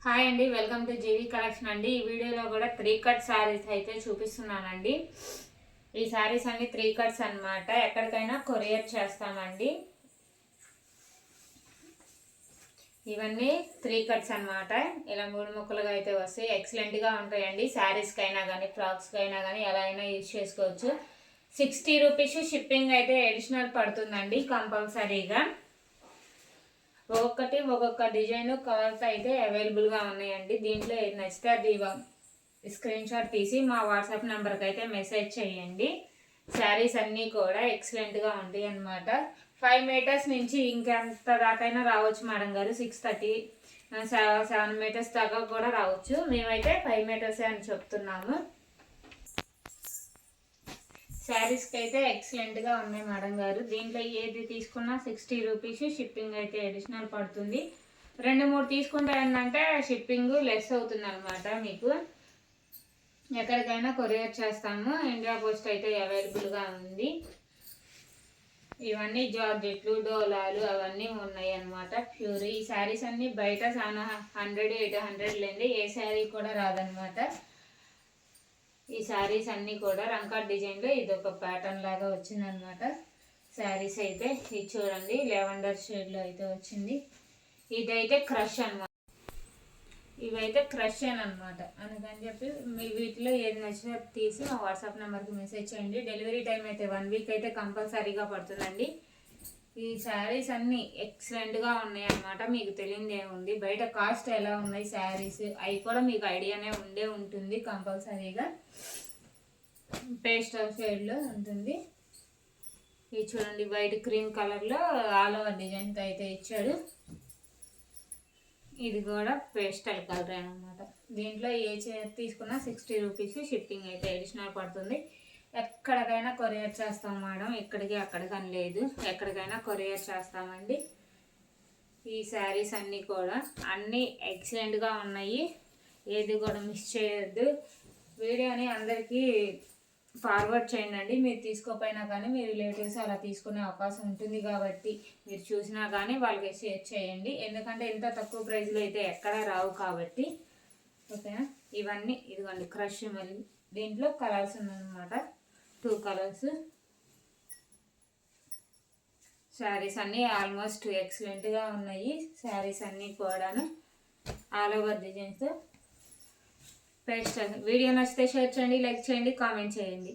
Hi అండి, welcome to GV collection అండి. ఈ వీడియోలో కూడా 3 కట్ శారీస్ అయితే చూపిస్తున్నానండి. ఈ శారీస్ అన్ని 3 కట్స్ అన్నమాట. ఎక్కడికైనా కొరియర్ చేస్తామండి. ఇవన్నీ 3 కట్స్ అన్నమాట. ఇలా 3 ముక్కలుగా అయితే వస్తాయి. ఎక్సలెంట్గా ఉంటాయండి. శారీస్కైనా కానీ ఫ్రాక్స్కైనా కానీ ఎలా అయినా యూజ్ చేసుకోవచ్చు. 60 రూపీస్ షిప్పింగ్ అయితే అడిషనల్ పడుతుందండి కంపల్సరీగా. ఒక్కొక్క డిజైన్ కలర్స్ అయితే అవైలబుల్గా ఉన్నాయండి. దీంట్లో ఏది నచ్చితే అది స్క్రీన్ షాట్ తీసి మా వాట్సాప్ నెంబర్కి అయితే మెసేజ్ చేయండి. శారీస్ అన్నీ కూడా ఎక్సలెంట్గా ఉంటాయి అన్నమాట. 5 మీటర్స్ నుంచి ఇంకెంత దాకైనా రావచ్చు మేడం గారు. 630 7 మీటర్స్ దాకా కూడా రావచ్చు. మేమైతే 5 మీటర్సే అని చెప్తున్నాము. శారీస్కి అయితే ఎక్సలెంట్గా ఉన్నాయి మేడం గారు. దీంట్లో ఏది తీసుకున్నా 60 రూపీస్ షిప్పింగ్ అయితే అడిషనల్ పడుతుంది. 2-3 తీసుకుంటే ఏంటంటే షిప్పింగ్ లెస్ అవుతుంది అనమాట. మీకు ఎక్కడికైనా కొరియర్ చేస్తాము. ఇండియా పోస్ట్ అయితే అవైలబుల్గా ఉంది. ఇవన్నీ జార్జెట్లు, డోలాలు అవన్నీ ఉన్నాయి అన్నమాట. ప్యూర్ ఈ శారీస్ అన్నీ బయట చాలా 100-800 లేండి ఏ శారీ కూడా రాదనమాట. ఈ శారీస్ అన్నీ కూడా రంకాట్ డిజైన్లో ఇది ఒక ప్యాటర్న్ లాగా వచ్చింది అనమాట. శారీస్ అయితే ఇది చూడండి, లెవెండర్ షేడ్లో అయితే వచ్చింది. ఇదైతే క్రష్ అనమాట. ఇవైతే క్రష్ అనమాట. అందుకని చెప్పి మీ వీటిలో ఏది నచ్చినా తీసి మా వాట్సాప్ నెంబర్కి మెసేజ్ చేయండి. డెలివరీ టైం అయితే 1 వీక్ అయితే కంపల్సరీగా పడుతుందండి. ఈ శారీస్ అన్నీ ఎక్సలెంట్గా ఉన్నాయి అన్నమాట. మీకు తెలియదు ఏముంది, బయట కాస్ట్ ఎలా ఉన్నాయి శారీస్ అవి కూడా మీకు ఐడియానే ఉంటుంది కంపల్సరీగా. పేస్టల్ షేడ్లో ఉంటుంది. ఇది చూడండి, వైట్ క్రీమ్ కలర్లో ఆల్ ఓవర్ డిజైన్తో అయితే ఇచ్చాడు. ఇది కూడా పేస్టల్ కలర్ అనమాట. దీంట్లో ఏ చీర తీసుకున్నా 60 రూపీస్ షిప్పింగ్ అయితే అడిషనల్ పడుతుంది. ఎక్కడికైనా కొరియర్ చేస్తాం మేడం, ఇక్కడికి అక్కడికని లేదు, ఎక్కడికైనా కొరియర్ చేస్తామండి. ఈ శారీస్ అన్నీ కూడా అన్నీ ఎక్సలెంట్గా ఉన్నాయి. ఏది కూడా మిస్ చేయొద్దు. వీడియోని అందరికీ ఫార్వర్డ్ చేయండి. మీరు తీసుకోపోయినా కానీ మీ రిలేటివ్స్ అలా తీసుకునే అవకాశం ఉంటుంది కాబట్టి మీరు చూసినా కానీ వాళ్ళకి షేర్ చేయండి. ఎందుకంటే ఇంత తక్కువ ప్రైస్లో అయితే ఎక్కడా రావు కాబట్టి. ఓకేనా, ఇవన్నీ ఇదిగోండి క్రష్. మళ్ళీ దీంట్లో కలర్స్ ఉన్నాయన్నమాట, 2 కలర్స్. శారీస్ అన్నీ ఆల్మోస్ట్ ఎక్సలెంట్గా ఉన్నాయి. శారీస్ అన్నీ కూడాను all over designs. Paste. Video నచ్చితే షేర్ చేయండి, లైక్ చేయండి, కామెంట్ చేయండి.